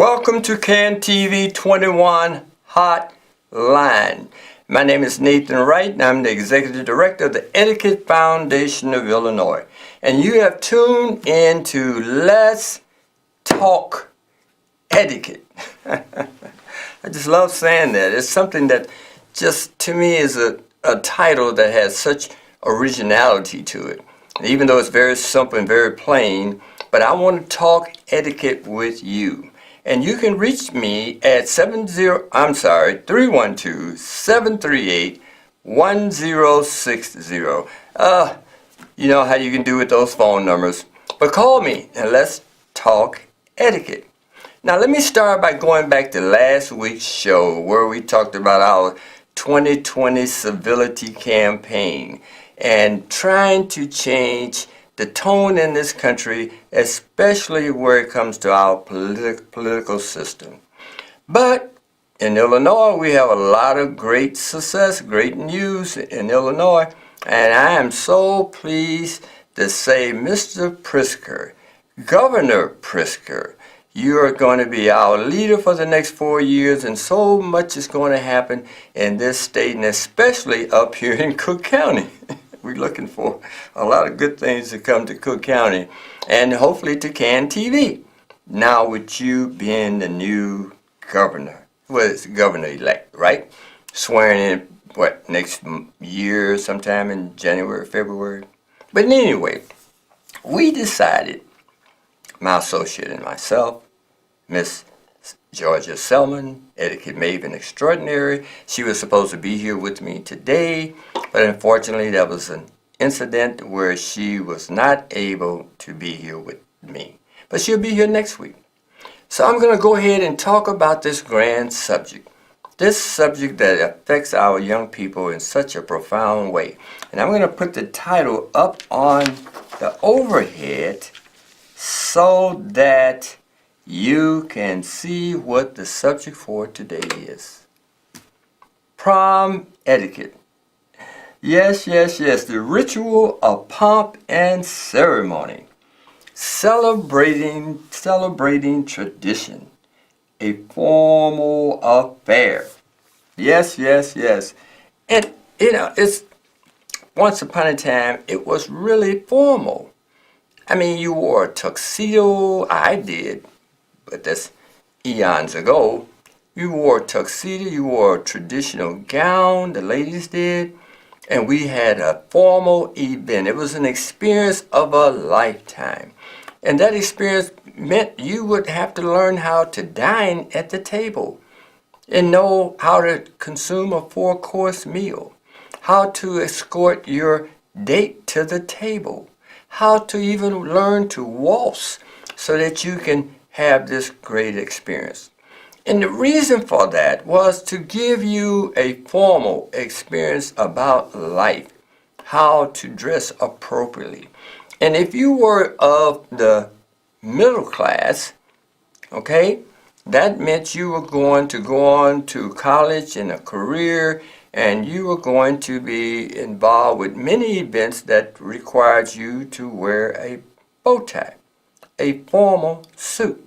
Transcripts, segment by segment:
Welcome to CAN TV 21 Hotline. My name is Nathan Wright, and I'm the Executive Director of the Etiquette Foundation of Illinois. And you have tuned in to Let's Talk Etiquette. I just love saying that. It's something that just, to me, is a title that has such originality to it. And even though it's very simple and very plain, but I want to talk etiquette with you. And you can reach me at 312-738-1060. You know how you can do with those phone numbers. But call me and let's talk etiquette. Now let me start by going back to last week's show where we talked about our 2020 civility campaign and trying to change the tone in this country, especially where it comes to our political system. But in Illinois, we have a lot of great success, great news in Illinois, and I am so pleased to say, Mr. Pritzker, Governor Pritzker, you are going to be our leader for the next 4 years, and so much is going to happen in this state, and especially up here in Cook County. We're looking for a lot of good things to come to Cook County and hopefully to CAN TV. Now with you being the new governor, well, it's governor-elect, right? Swearing in, next year sometime in January, February. But anyway, we decided, my associate and myself, Miss Georgia Selman, etiquette maven extraordinary. She was supposed to be here with me today, but unfortunately there was an incident where she was not able to be here with me. But she'll be here next week. So I'm going to go ahead and talk about this grand subject. This subject that affects our young people in such a profound way. And I'm going to put the title up on the overhead so that you can see what the subject for today is. Prom etiquette. Yes, the ritual of pomp and ceremony. Celebrating tradition. A formal affair. Yes. And, it's once upon a time, it was really formal. I mean, you wore a tuxedo. I did. But that's eons ago. You wore a tuxedo, you wore a traditional gown, the ladies did, and we had a formal event. It was an experience of a lifetime. And that experience meant you would have to learn how to dine at the table and know how to consume a 4-course meal, how to escort your date to the table, how to even learn to waltz so that you can have this great experience. And the reason for that was to give you a formal experience about life, how to dress appropriately. And if you were of the middle class, okay, that meant you were going to go on to college and a career, and you were going to be involved with many events that required you to wear a bow tie, a formal suit.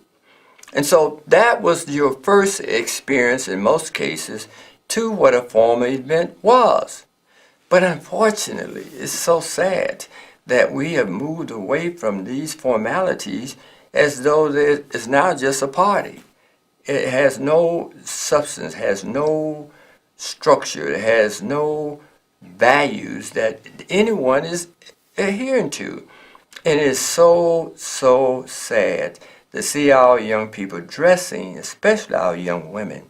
And so that was your first experience in most cases to what a formal event was. But unfortunately, it's so sad that we have moved away from these formalities as though it's now just a party. It has no substance, has no structure, it has no values that anyone is adhering to. And it is so sad to see our young people dressing, especially our young women,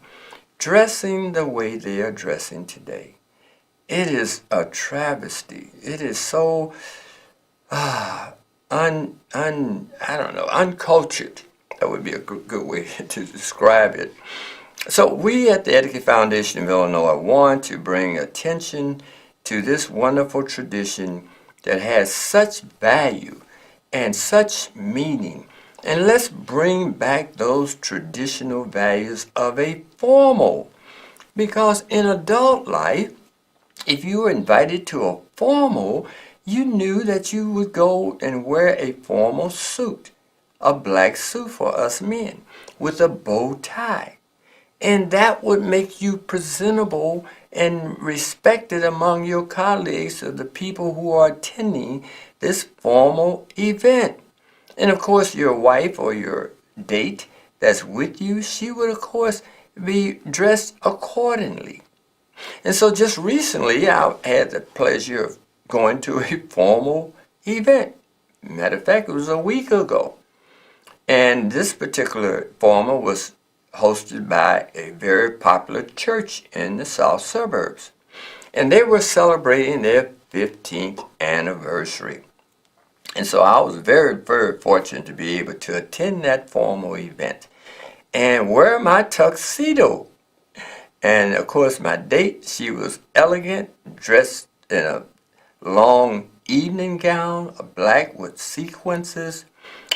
dressing the way they are dressing today. It is a travesty. It is so uncultured. That would be a good way to describe it. So we at the Etiquette Foundation of Illinois want to bring attention to this wonderful tradition that has such value and such meaning. And let's bring back those traditional values of a formal. Because in adult life, if you were invited to a formal, you knew that you would go and wear a formal suit, a black suit for us men with a bow tie. And that would make you presentable and respected among your colleagues or the people who are attending this formal event. And of course, your wife or your date that's with you, she would, of course, be dressed accordingly. And so just recently, I had the pleasure of going to a formal event. Matter of fact, it was a week ago. And this particular formal was hosted by a very popular church in the south suburbs. And they were celebrating their 15th anniversary. And so I was very, very fortunate to be able to attend that formal event and wear my tuxedo. And of course, my date, she was elegant, dressed in a long evening gown, a black with sequences,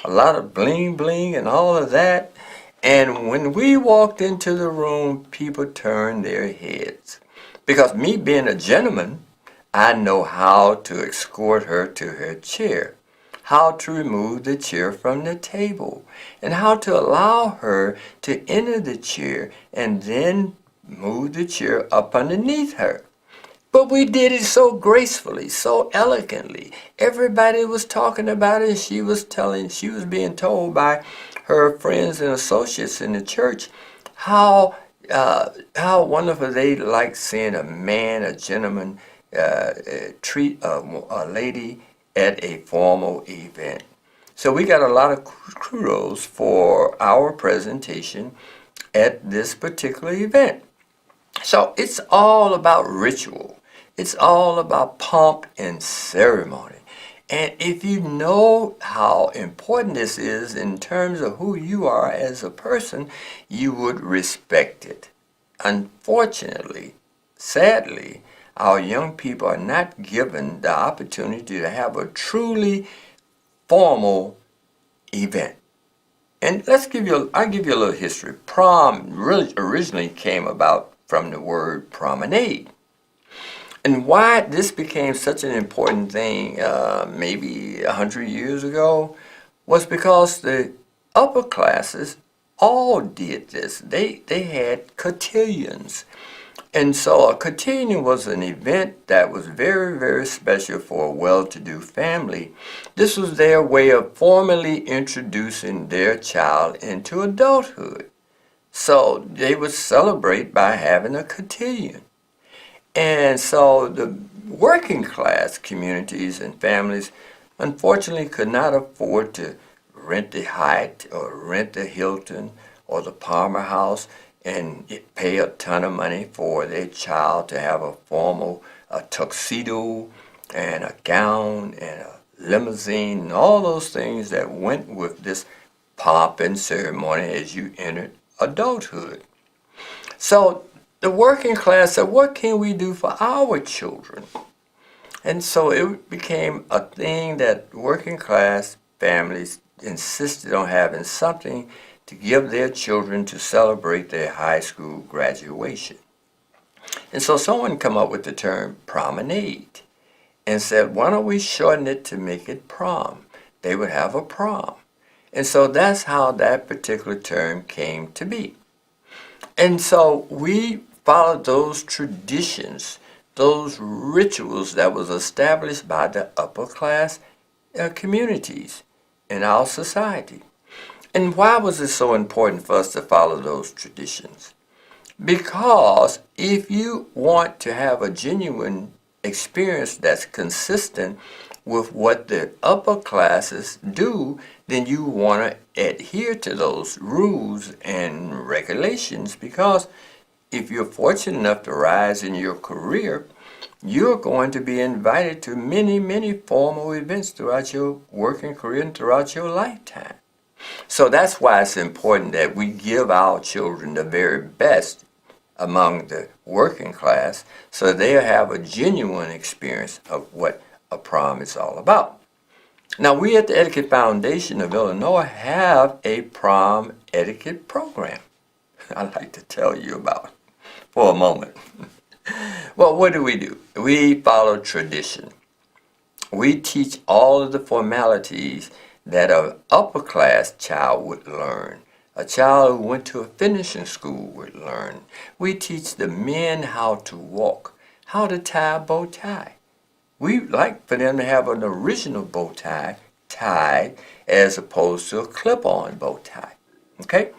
a lot of bling bling and all of that. And when we walked into the room, people turned their heads. Because me being a gentleman, I know how to escort her to her chair, how to remove the chair from the table, and how to allow her to enter the chair and then move the chair up underneath her. But we did it so gracefully, so elegantly. Everybody was talking about it. She was being told by her friends and associates in the church how wonderful they liked seeing a gentleman, treat a lady at a formal event. So we got a lot of kudos for our presentation at this particular event. So it's all about ritual. It's all about pomp and ceremony. And if you know how important this is in terms of who you are as a person, you would respect it. Unfortunately, sadly, our young people are not given the opportunity to have a truly formal event. And I'll give you a little history. Prom really originally came about from the word promenade. And why this became such an important thing maybe 100 years ago was because the upper classes all did this. They had cotillions. And so a cotillion was an event that was very, very special for a well-to-do family. This was their way of formally introducing their child into adulthood. So they would celebrate by having a cotillion. And so the working class communities and families unfortunately could not afford to rent the Hyatt or rent the Hilton or the Palmer House and pay a ton of money for their child to have a formal tuxedo and a gown and a limousine and all those things that went with this pomp and ceremony as you entered adulthood. So the working class said, what can we do for our children? And so it became a thing that working class families insisted on having something to give their children to celebrate their high school graduation. And so someone come up with the term promenade and said, why don't we shorten it to make it prom? They would have a prom. And so that's how that particular term came to be. And so we followed those traditions, those rituals that was established by the upper class communities in our society. And why was it so important for us to follow those traditions? Because if you want to have a genuine experience that's consistent with what the upper classes do, then you want to adhere to those rules and regulations, because if you're fortunate enough to rise in your career, you're going to be invited to many, many formal events throughout your working career and throughout your lifetime. So that's why it's important that we give our children the very best among the working class so they'll have a genuine experience of what a prom is all about. Now, we at the Etiquette Foundation of Illinois have a prom etiquette program I'd like to tell you about for a moment. Well, what do? We follow tradition. We teach all of the formalities that an upper class child would learn. A child who went to a finishing school would learn. We teach the men how to walk, how to tie a bow tie. We like for them to have an original bow tie tied as opposed to a clip-on bow tie. Okay?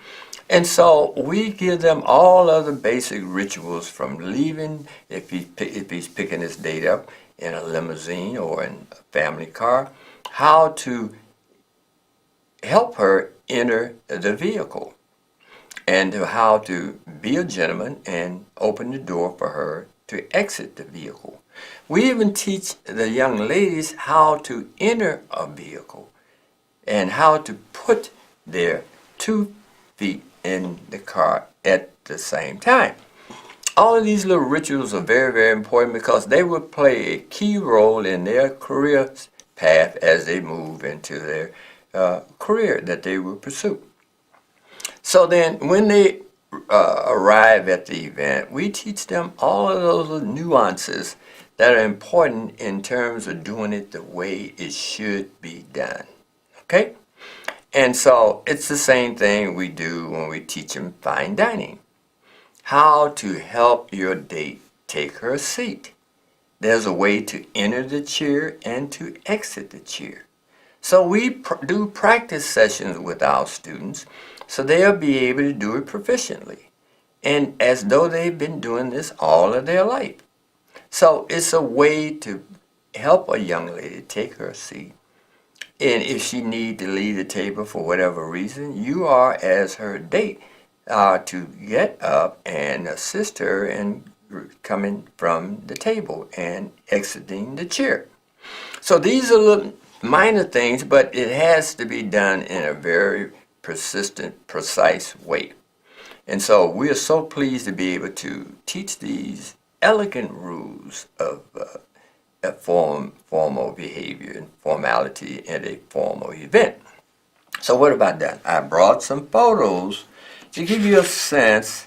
And so we give them all of the basic rituals from leaving, if he's picking his date up in a limousine or in a family car, how to help her enter the vehicle, and how to be a gentleman and open the door for her to exit the vehicle. We even teach the young ladies how to enter a vehicle and how to put their 2 feet in the car at the same time. All of these little rituals are very, very important because they will play a key role in their career path as they move into their career that they will pursue. So then when they arrive at the event, we teach them all of those nuances that are important in terms of doing it the way it should be done. Okay? And so it's the same thing we do when we teach them fine dining. How to help your date take her seat. There's a way to enter the chair and to exit the chair. So we do practice sessions with our students so they'll be able to do it proficiently, and as though they've been doing this all of their life. So it's a way to help a young lady take her seat. And if she needs to leave the table for whatever reason, you are, as her date, to get up and assist her in coming from the table and exiting the chair. So these are little minor things, but it has to be done in a very persistent, precise way. And so we are so pleased to be able to teach these elegant rules of formal behavior and formality at a formal event. So what about that? I brought some photos to give you a sense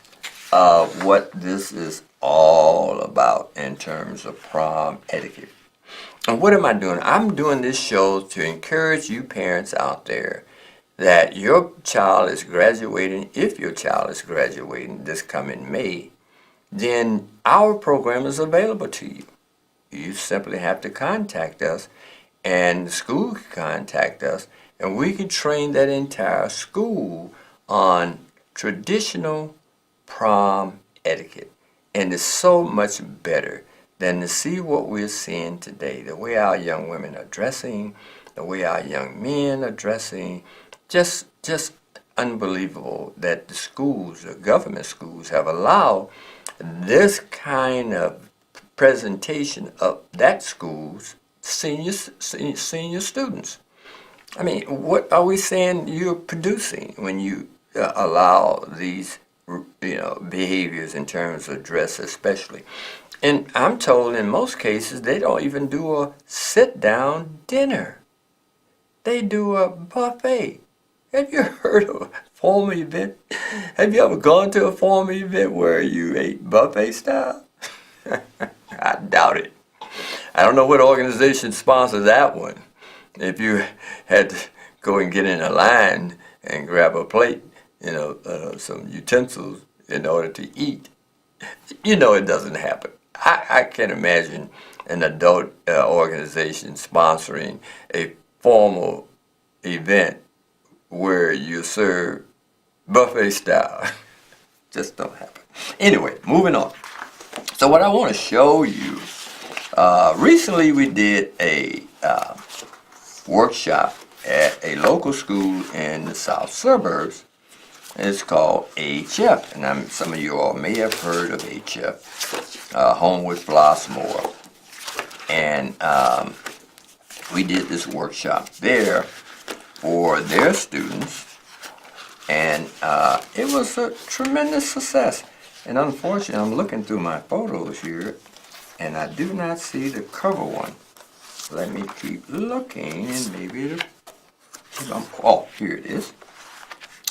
of what this is all about in terms of prom etiquette. And what am I doing? I'm doing this show to encourage you parents out there that your child is graduating. If your child is graduating this coming May, then our program is available to you. You simply have to contact us, and the school can contact us, and we can train that entire school on traditional prom etiquette. And it's so much better than to see what we're seeing today, the way our young women are dressing, the way our young men are dressing. Just unbelievable that the schools, the government schools, have allowed this kind of presentation of that school's senior students. I mean, what are we saying you're producing when you allow these behaviors in terms of dress especially? And I'm told in most cases they don't even do a sit-down dinner. They do a buffet. Have you heard of a formal event? Have you ever gone to a formal event where you ate buffet style? I doubt it. I don't know what organization sponsored that one. If you had to go and get in a line and grab a plate, some utensils in order to eat, it doesn't happen. I can't imagine an adult organization sponsoring a formal event where you serve buffet style. Just don't happen. Anyway, moving on. So what I want to show you, recently we did a workshop at a local school in the south suburbs. It's called HF, and some of you all may have heard of HF, Homewood Flossmoor. And we did this workshop there for their students, and it was a tremendous success. And unfortunately, I'm looking through my photos here, and I do not see the cover one. Let me keep looking, and maybe oh, here it is.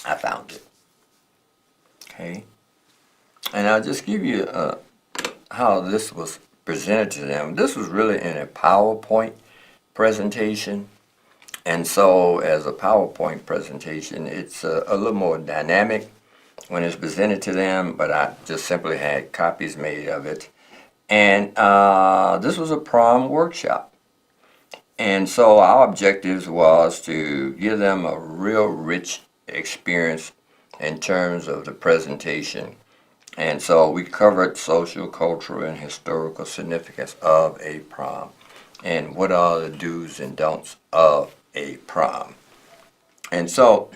I found it. Okay. And I'll just give you how this was presented to them. This was really in a PowerPoint presentation, And so as a PowerPoint presentation, it's a little more dynamic when it's presented to them, but I just simply had copies made of it. And this was a prom workshop. And so our objectives was to give them a real rich experience in terms of the presentation. And so we covered social, cultural, and historical significance of a prom and what are the do's and don'ts of a prom. And so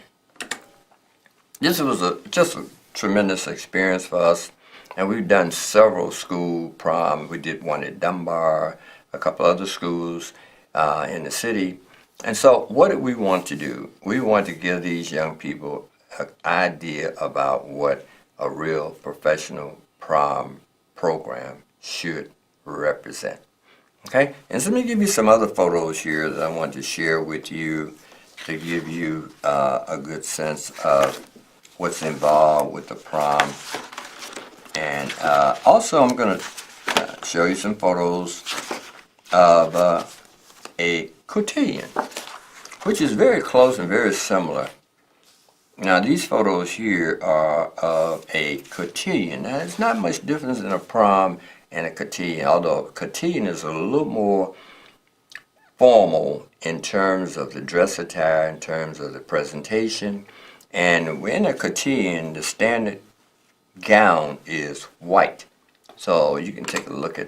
this was just a tremendous experience for us. And we've done several school proms. We did one at Dunbar, a couple other schools in the city. And so what did we want to do? We want to give these young people an idea about what a real professional prom program should represent. Okay, and so let me give you some other photos here that I want to share with you to give you a good sense of what's involved with the prom. And also I'm going to show you some photos of a cotillion, which is very close and very similar. Now these photos here are of a cotillion. Now there's not much difference in a prom and a cotillion, although a cotillion is a little more formal in terms of the dress attire, in terms of the presentation. And in a cotillion, the standard gown is white. So you can take a look at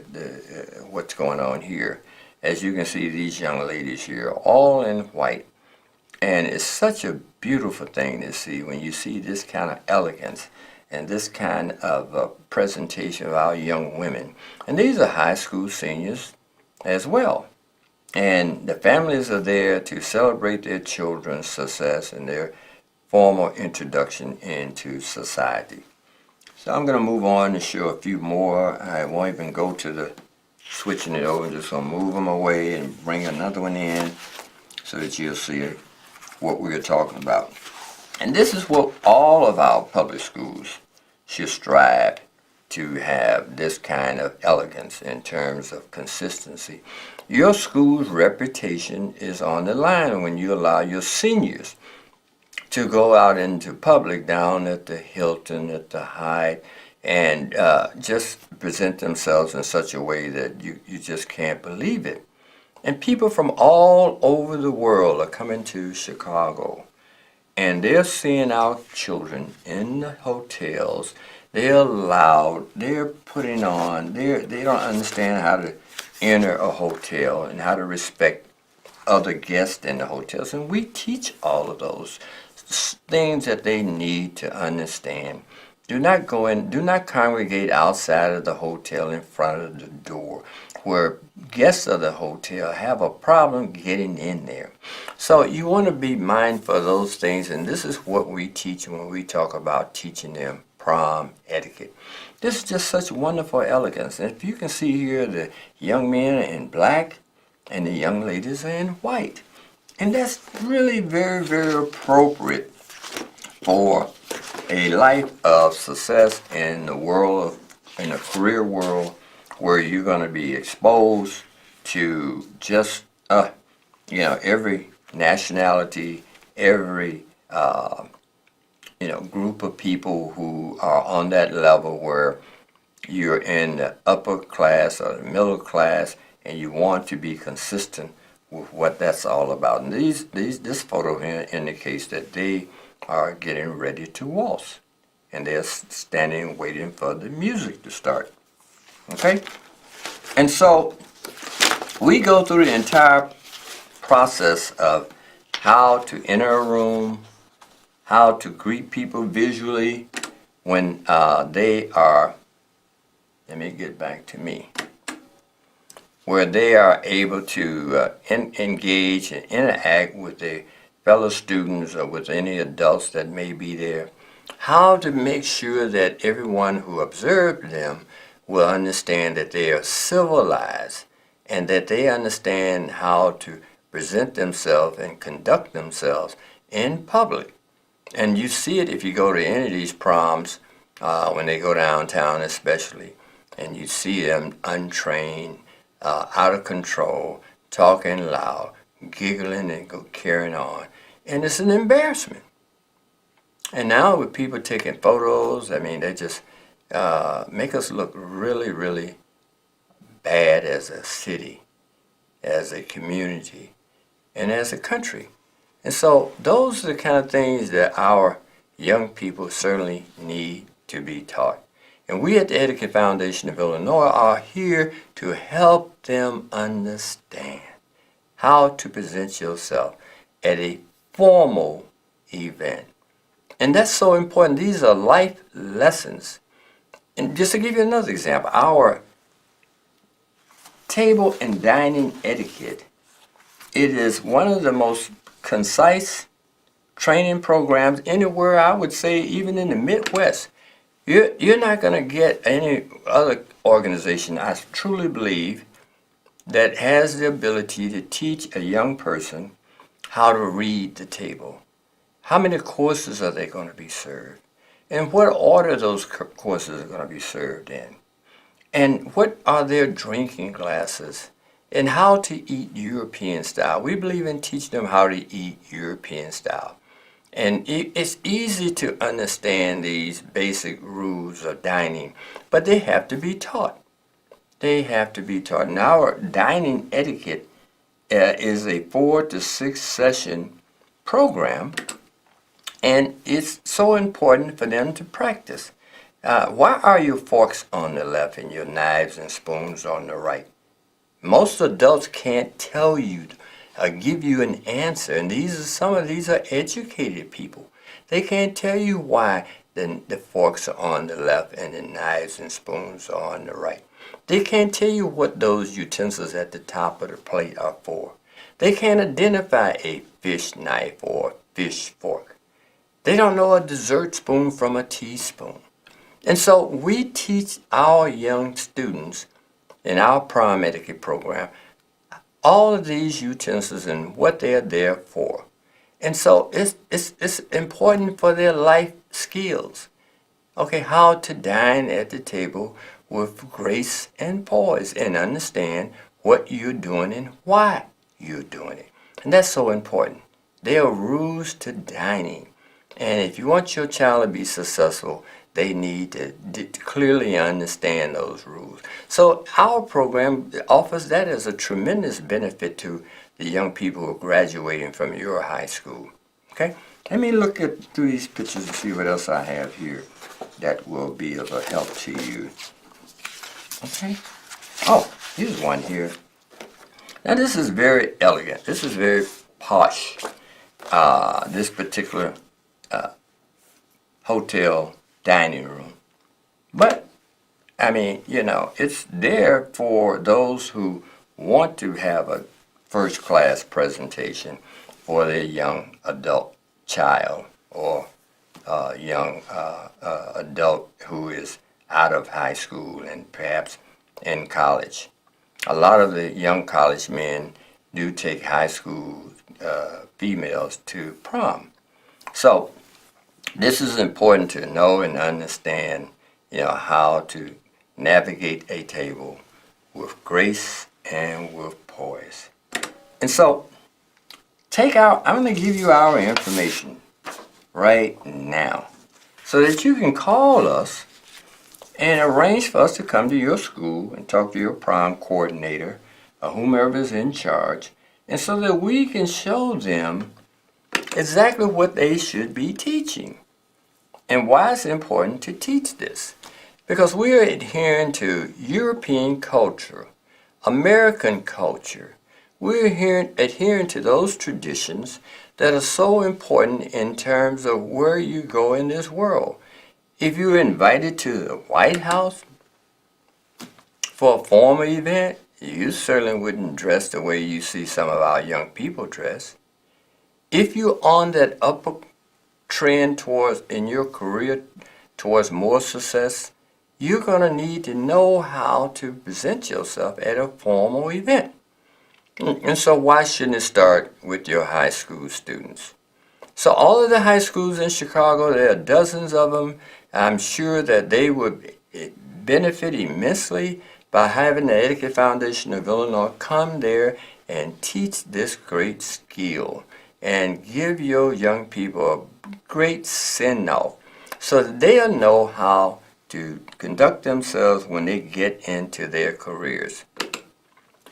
what's going on here. As you can see, these young ladies here are all in white. And it's such a beautiful thing to see when you see this kind of elegance and this kind of presentation of our young women. And these are high school seniors as well. And the families are there to celebrate their children's success and their formal introduction into society. So I'm going to move on and show a few more. I won't even go to the switching it over. I'm just going to move them away and bring another one in so that you'll see what we're talking about. And this is what all of our public schools should strive to have, this kind of elegance in terms of consistency. Your school's reputation is on the line when you allow your seniors to go out into public down at the Hilton, at the Hyatt, and just present themselves in such a way that you just can't believe it. And people from all over the world are coming to Chicago, and they're seeing our children in the hotels. They're loud, they're putting on, they don't understand how to enter a hotel and how to respect other guests in the hotels. And we teach all of those things that they need to understand. Do not go in, do not congregate outside of the hotel in front of the door, where guests of the hotel have a problem getting in there. So you want to be mindful of those things, and this is what we teach when we talk about teaching them prom etiquette. This is just such wonderful elegance. And if you can see here, the young men are in black and the young ladies are in white. And that's really very, very appropriate for a life of success in the world, in the career world, where you're going to be exposed to just, every nationality, every, group of people who are on that level where you're in the upper class or the middle class, and you want to be consistent with what that's all about. And this photo here indicates that they are getting ready to waltz, and they're standing waiting for the music to start. Okay? And so we go through the entire process of how to enter a room, how to greet people visually when they are, let me get back to me, where they are able to engage and interact with their fellow students or with any adults that may be there. How to make sure that everyone who observed them will understand that they are civilized and that they understand how to present themselves and conduct themselves in public. And you see it if you go to any of these proms, when they go downtown especially, and you see them untrained, out of control, talking loud, giggling and go carrying on. And it's an embarrassment. And now with people taking photos, I mean, they just make us look really, really bad as a city, as a community, and as a country. And so those are the kind of things that our young people certainly need to be taught. And we at the Etiquette Foundation of Illinois are here to help them understand how to present yourself at a formal event. And that's so important. These are life lessons. And just to give you another example, our table and dining etiquette, it is one of the most concise training programs anywhere, I would say, even in the Midwest. You're not going to get any other organization, I truly believe, that has the ability to teach a young person how to read the table. How many courses are they going to be served? And what order those courses are going to be served in? And what are their drinking glasses? And how to eat European style. We believe in teaching them how to eat European style. And it's easy to understand these basic rules of dining, but they have to be taught. They have to be taught. And our dining etiquette is a 4 to 6 session program, and it's so important for them to practice. Why are your forks on the left and your knives and spoons on the right? Most adults can't tell you or give you an answer, and some of these are educated people. They can't tell you why the forks are on the left and the knives and spoons are on the right. They can't tell you what those utensils at the top of the plate are for. They can't identify a fish knife or a fish fork. They don't know a dessert spoon from a teaspoon. And so we teach our young students in our prom etiquette program all of these utensils and what they're there for. And so it's important for their life skills. Okay, how to dine at the table with grace and poise and understand what you're doing and why you're doing it. And that's so important. There are rules to dining. And if you want your child to be successful, they need to clearly understand those rules. So our program offers that as a tremendous benefit to the young people who are graduating from your high school. Okay? Let me look through these pictures and see what else I have here that will be of a help to you. Okay? Oh, here's one here. Now this is very elegant. This is very posh. This particular hotel dining room. But, I mean, it's there for those who want to have a first-class presentation for their young adult child or young adult who is out of high school and perhaps in college. A lot of the young college men do take high school females to prom. So, this is important to know and understand, how to navigate a table with grace and with poise. And so, I'm going to give you our information right now so that you can call us and arrange for us to come to your school and talk to your prom coordinator or whomever is in charge, and so that we can show them exactly what they should be teaching. And why it's important to teach this? Because we are adhering to European culture, American culture. We're adhering to those traditions that are so important in terms of where you go in this world. If you're invited to the White House for a formal event, you certainly wouldn't dress the way you see some of our young people dress. If you're on that upper trend in your career towards more success, you're going to need to know how to present yourself at a formal event. And so why shouldn't it start with your high school students? So all of the high schools in Chicago, there are dozens of them. I'm sure that they would benefit immensely by having the Etiquette Foundation of Illinois come there and teach this great skill and give your young people a great send-off so that they'll know how to conduct themselves when they get into their careers.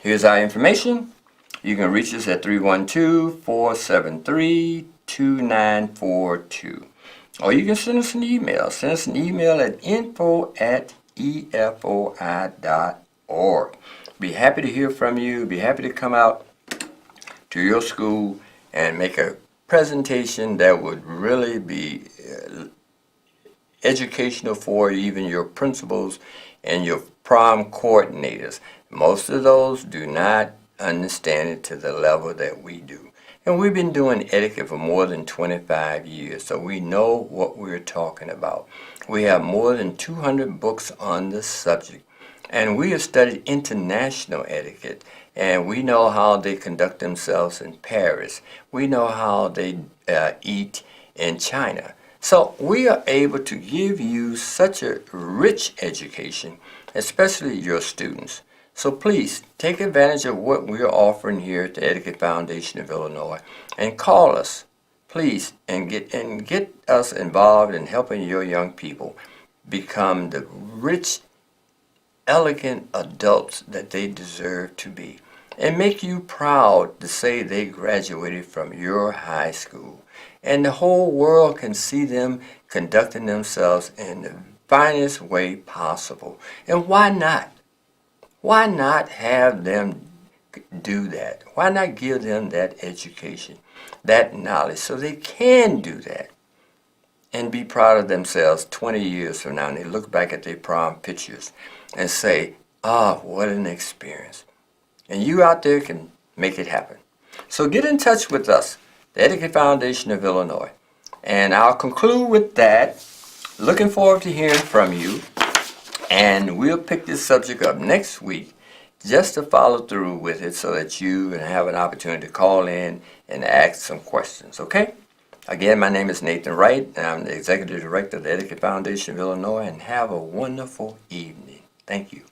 Here's our information. You can reach us at 312-473-2942. Or you can send us an email. Send us an email at info@efoi.org. Be happy to hear from you. Be happy to come out to your school and make a presentation that would really be educational for even your principals and your prom coordinators. Most of those do not understand it to the level that we do. And we've been doing etiquette for more than 25 years, so we know what we're talking about. We have more than 200 books on the subject, and we have studied international etiquette, and we know how they conduct themselves in Paris. We know how they eat in China. So we are able to give you such a rich education, especially your students. So please take advantage of what we're offering here at the Etiquette Foundation of Illinois and call us, please, and get us involved in helping your young people become the rich, elegant adults that they deserve to be, and make you proud to say they graduated from your high school. And the whole world can see them conducting themselves in the finest way possible. And why not? Why not have them do that? Why not give them that education, that knowledge, so they can do that and be proud of themselves 20 years from now, and they look back at their prom pictures and say, what an experience. And you out there can make it happen. So get in touch with us, the Etiquette Foundation of Illinois. And I'll conclude with that. Looking forward to hearing from you. And we'll pick this subject up next week just to follow through with it so that you can have an opportunity to call in and ask some questions, okay? Again, my name is Nathan Wright, and I'm the Executive Director of the Etiquette Foundation of Illinois, and have a wonderful evening. Thank you.